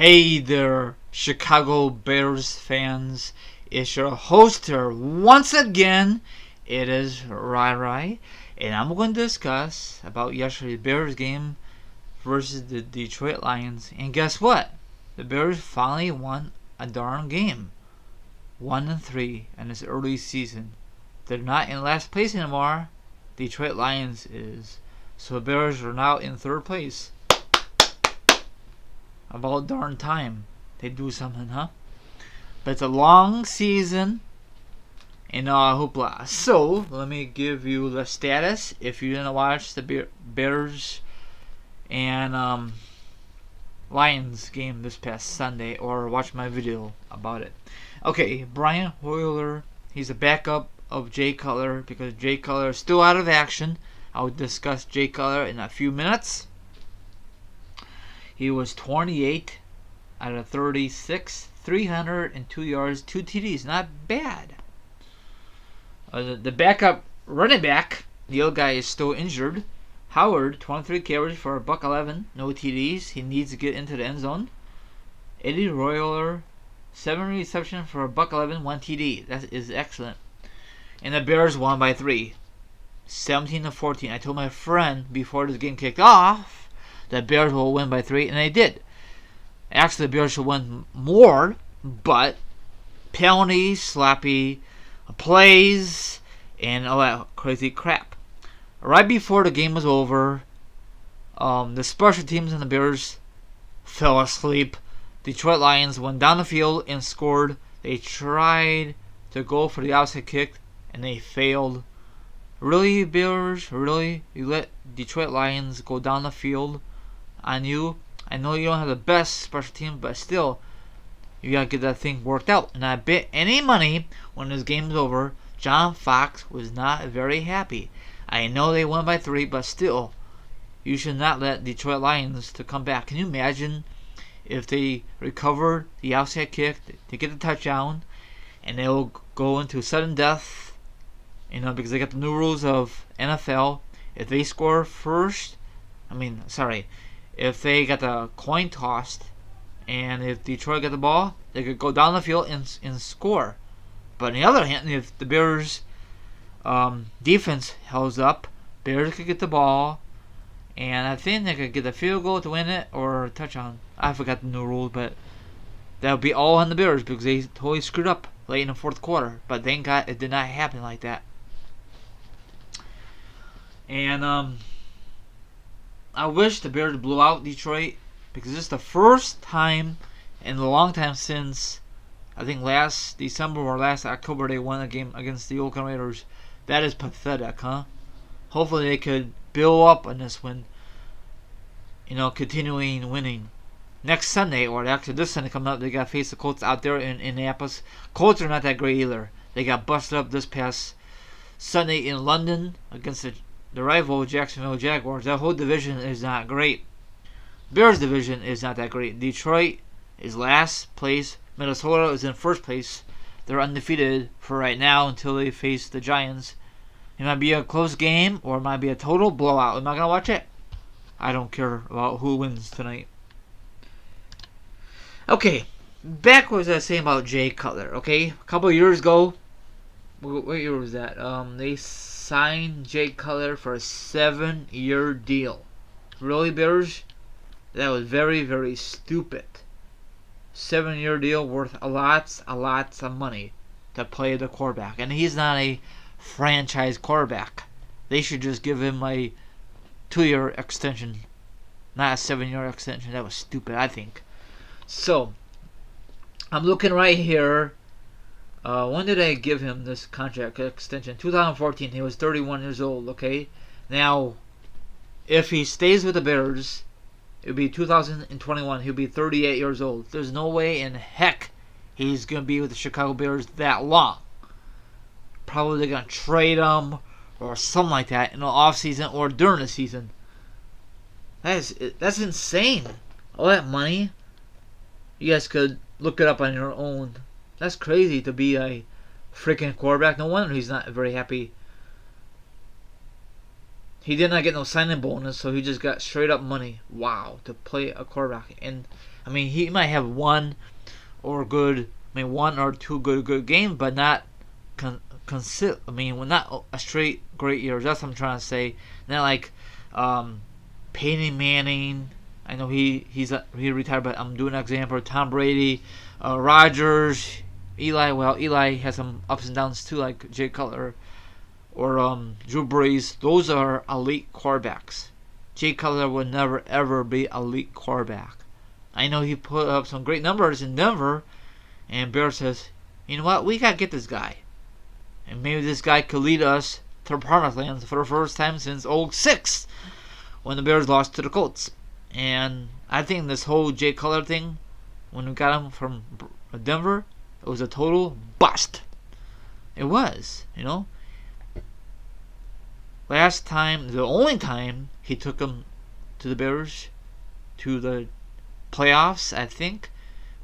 Hey there, Chicago Bears fans. It's your host here once again. It is Rai, and I'm going to discuss about yesterday's Bears game versus the Detroit Lions. And guess what? The Bears finally won a darn game. 1-3 in this early season. They're not in last place anymore. Detroit Lions is. So the Bears are now in third place. About darn time they do something, huh? But it's a long season and hoopla. So let me give you the status if you didn't watch the Bears and Lions game this past Sunday or watch my video about it. Okay, Brian Hoyer, he's a backup of Jay Cutler because Jay Cutler is still out of action. I will discuss Jay Cutler in a few minutes. He was 28 out of 36, 302 yards, 2 TDs. Not bad. The backup running back, the other guy is still injured. Howard, 23 carries for $111, no TDs. He needs to get into the end zone. Eddie Royler, 7 receptions for $111, 1 TD. That is excellent. And the Bears won by 3, 17-14. I told my friend before this game kicked off the Bears will win by 3, and they did. Actually, the Bears should win more, but penalties, sloppy plays, and all that crazy crap. Right before the game was over, the special teams and the Bears fell asleep. Detroit Lions went down the field and scored. They tried to go for the outside kick, and they failed. Really, Bears? Really? You let Detroit Lions go down the field on you? I know you don't have the best special team, but still, you gotta get that thing worked out. And I bet any money when this game's over, John Fox was not very happy. I know they won by 3, but still, you should not let Detroit Lions to come back. Can you imagine if they recovered the outside kick to get the touchdown, and they will go into sudden death? Because they got the new rules of NFL. If they score first, if they got the coin tossed, and if Detroit got the ball, they could go down the field and score. But on the other hand, if the Bears defense held up, Bears could get the ball, and I think they could get a field goal to win it or a touchdown. I forgot the new rules, but that would be all on the Bears because they totally screwed up late in the fourth quarter. But thank God it did not happen like that. And I wish the Bears blew out Detroit because it's the first time in a long time since I think last December or last October they won a game against the Oakland Raiders. That is pathetic, huh? Hopefully they could build up on this win, continuing winning. Next Sunday, or actually this Sunday coming up, they got to face the Colts out there in Indianapolis. Colts are not that great either. They got busted up this past Sunday in London against the rival Jacksonville Jaguars. That whole division is not great. Bears division is not that great. Detroit is last place. Minnesota is in first place. They're undefeated for right now until they face the Giants. It might be a close game or it might be a total blowout. I'm not going to watch it. I don't care about who wins tonight. Okay, back what was I saying about Jay Cutler, okay? A couple of years ago, what year was that? They signed Jay Cutler for a 7-year deal. Really, Bears? That was very, very stupid. 7-year deal worth a lots of money to play the quarterback. And he's not a franchise quarterback. They should just give him a 2-year extension, not a 7-year extension. That was stupid, I think. So, I'm looking right here. When did I give him this contract extension? 2014. He was 31 years old, okay? Now, if he stays with the Bears, it would be 2021. He'll be 38 years old. There's no way in heck he's going to be with the Chicago Bears that long. Probably they're going to trade him or something like that in the offseason or during the season. That's insane. All that money. You guys could look it up on your own. That's crazy to be a freaking quarterback. No wonder he's not very happy. he did not get no signing bonus, so he just got straight up money. Wow, to play a quarterback. And I mean, he might have one or two good games, but not not a straight great year. That's what I'm trying to say. Not like Peyton Manning. I know he retired, but I'm doing an example. Tom Brady, Rodgers, Eli. Well, Eli has some ups and downs too, like Jay Cutler or Drew Brees. Those are elite quarterbacks. Jay Cutler would never ever be elite quarterback. I know he put up some great numbers in Denver, and Bear says, you know what, we gotta get this guy, and maybe this guy could lead us to the promised land for the first time since '06, when the Bears lost to the Colts. And I think this whole Jay Cutler thing, when we got him from Denver, it was a total bust. It was, Last time, the only time he took him to the Bears to the playoffs, I think,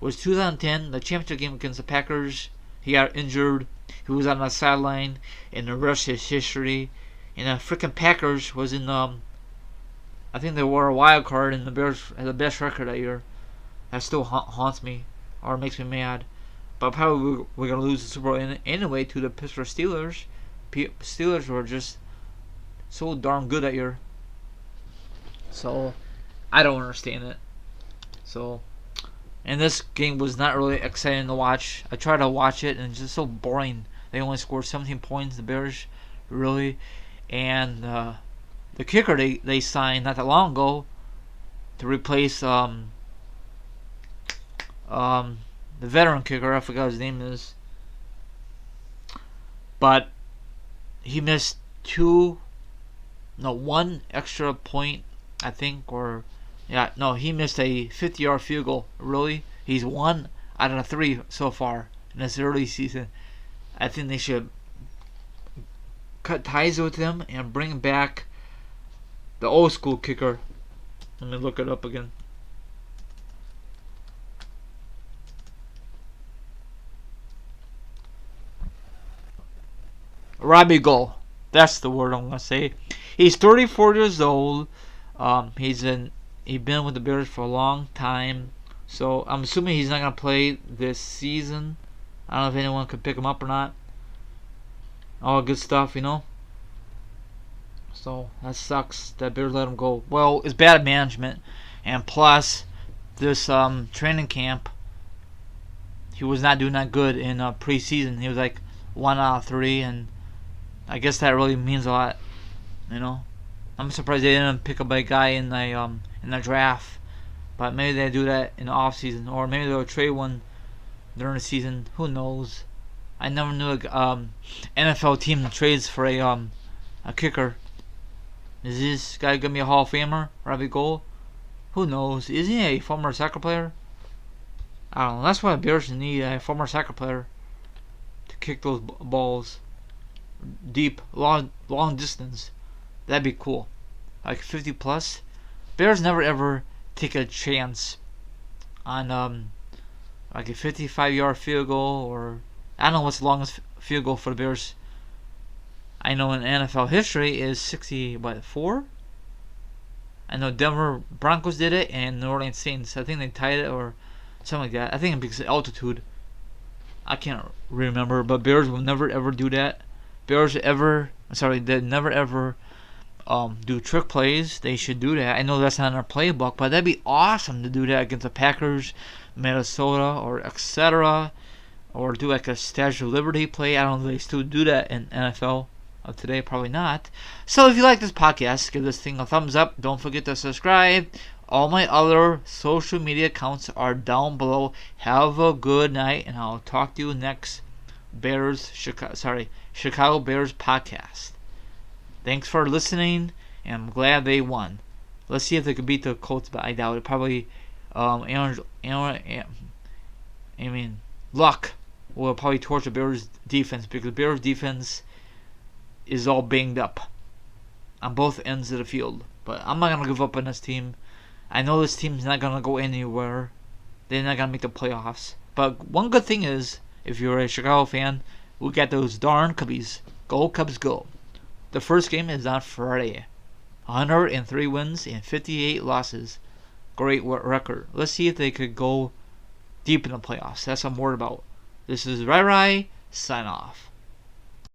was 2010, the championship game against the Packers. He got injured. He was on the sideline, and the rest is history. And the freaking Packers was in I think they were a wild card, and the Bears had the best record that year. That still haunts me, or makes me mad. But probably we're gonna lose the Super Bowl anyway to the Pittsburgh Steelers. Steelers were just so darn good that year. So I don't understand it. So, and this game was not really exciting to watch. I tried to watch it, and it's just so boring. They only scored 17 points, the Bears, really. And the kicker they signed not that long ago to replace the veteran kicker. I forgot his name is, but he missed one extra point, I think, he missed a 50-yard field goal. Really, he's 1 out of 3 so far in this early season. I think they should cut ties with him and bring back the old school kicker. Let me look it up again. Robbie Gould. That's the word I'm gonna say. He's 34 years old. He's been with the Bears for a long time. So I'm assuming he's not gonna play this season. I don't know if anyone could pick him up or not. All good stuff, So that sucks that Bears let him go. Well, it's bad management, and plus this training camp, he was not doing that good in preseason. He was like 1 out of 3, and I guess that really means a lot. I'm surprised they didn't pick up a guy in the draft, but maybe they do that in the off season, or maybe they'll trade one during the season. Who knows? I never knew a NFL team trades for a kicker. Is this guy gonna be a Hall of Famer, Robbie Gould? Who knows? Is he a former soccer player? I don't know. That's why the Bears need a former soccer player to kick those balls deep, long distance. That'd be cool. Like 50 plus. Bears never ever take a chance on like a 55-yard field goal, or I don't know what's the longest field goal for the Bears. I know in NFL history is 64. I know Denver Broncos did it, and New Orleans Saints. I think they tied it or something like that. I think it's because of altitude. I can't remember, but Bears will never ever do that. They never ever do trick plays. They should do that. I know that's not in our playbook, but that'd be awesome to do that against the Packers, Minnesota, or etc. Or do like a Statue of Liberty play. I don't know if they still do that in NFL of today. Probably not. So if you like this podcast, give this thing a thumbs up. Don't forget to subscribe. All my other social media accounts are down below. Have a good night, and I'll talk to you next Chicago Bears podcast. Thanks for listening, and I'm glad they won. Let's see if they could beat the Colts, but I doubt it. Probably, luck will probably torch the Bears defense, because the Bears defense is all banged up on both ends of the field. But I'm not gonna give up on this team. I know this team's not gonna go anywhere. They're not gonna make the playoffs. But one good thing is, if you're a Chicago fan, we got those darn Cubbies. Go Cubs, go! The first game is on Friday. 103 wins and 58 losses. Great record. Let's see if they could go deep in the playoffs. That's what I'm worried about. This is Rai Rai, sign off.